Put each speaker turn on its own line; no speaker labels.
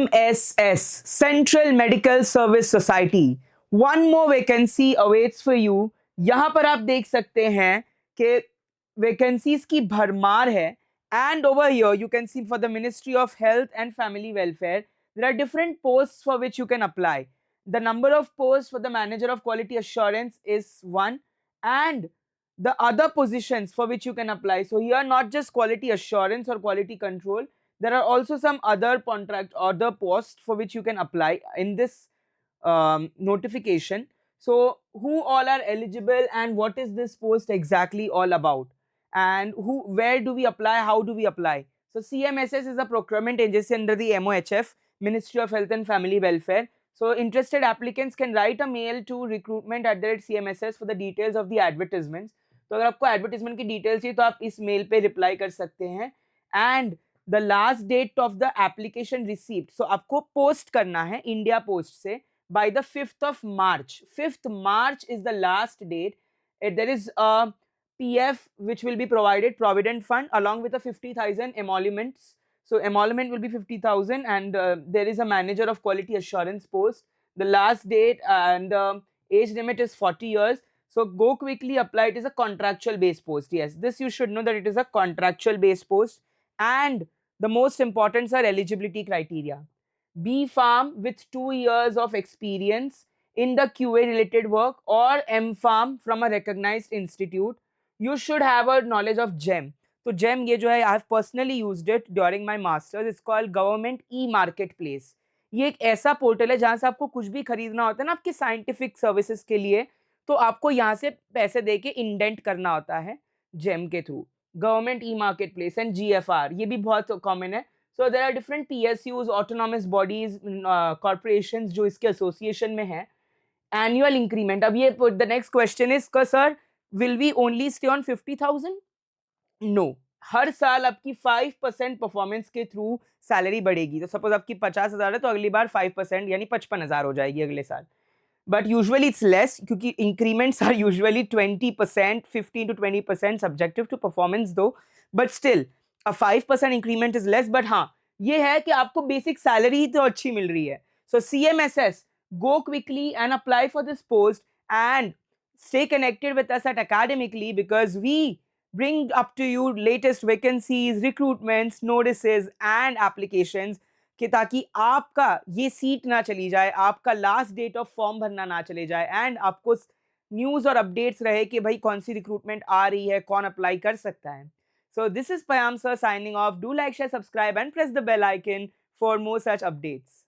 CMSS, Central Medical Service Society. One more vacancy awaits for you. यहाँ पर आप देख सकते हैं कि vacancies की भरमार है. And over here you can see for the Ministry of Health and Family Welfare, there are different posts for which you can apply. The number of posts for the Manager of Quality Assurance is 1, and the other positions for which you can apply. So here not just quality assurance or quality control, there are also some other contract other posts for which you can apply in this notification. So who all are eligible and what is this post exactly all about, and where do we apply, how do we apply? So CMSS is a procurement agency under the MOHF, Ministry of Health and Family Welfare. So interested applicants can write a mail to recruitment@cmss for the details of the advertisements. तो अगर आपको advertisement की details चाहिए तो आप इस mail पे reply कर सकते हैं. And the last date of the application received, so आपको पोस्ट करना है इंडिया पोस्ट से by the 5th of March. 5th March is the last date. There is a PF which will be provided, Provident Fund, along with a 50,000 emoluments. So emolument will be 50,000, and there is a Manager of Quality Assurance post. The last date and age limit is 40 years. So go quickly apply. It is a contractual based post. Yes, this you should know that it is a contractual based post. And the most important are eligibility criteria. B Farm with 2 years of experience in the QA related work, or M Farm from a recognized institute. You should have a knowledge of GEM. तो GEM ये जो है, I have personally used it during my masters. It's called Government E-Marketplace. ये एक ऐसा portal है जहां से आपको कुछ भी खरीदना होता है ना आपकी साइंटिफिक सर्विसेज के लिए, तो आपको यहाँ से पैसे दे के इंडेंट करना होता है जेम के through. Government e marketplace and GFR ये भी बहुत कॉमन है. So there are different PSUs, autonomous bodies, corporations जो इसके एसोसिएशन में है. एनुअल इंक्रीमेंट, अब ये the next question is sir will we only stay on 50,000? No, हर साल आपकी 5% परफॉर्मेंस के थ्रू सैलरी बढ़ेगी. तो सपोज आपकी 50,000 है तो अगली बार 5% यानी 55,000 हो जाएगी अगले साल. But usually it's less क्योंकि increments are usually 20%, 15 to 20% subjective to performance though. But still, a 5% increment is less. But हाँ, ये है कि आपको basic salary तो अच्छी मिल रही है. So CMSS, go quickly and apply for this post and stay connected with us at Academically, because we bring up to you latest vacancies, recruitments, notices and applications, कि ताकि आपका ये सीट ना चली जाए, आपका लास्ट डेट ऑफ फॉर्म भरना ना चले जाए, एंड आपको न्यूज़ और अपडेट्स रहे कि भाई कौन सी रिक्रूटमेंट आ रही है, कौन अप्लाई कर सकता है. So this is Payam sir signing off. Do like, share, subscribe and press the bell icon for more such updates.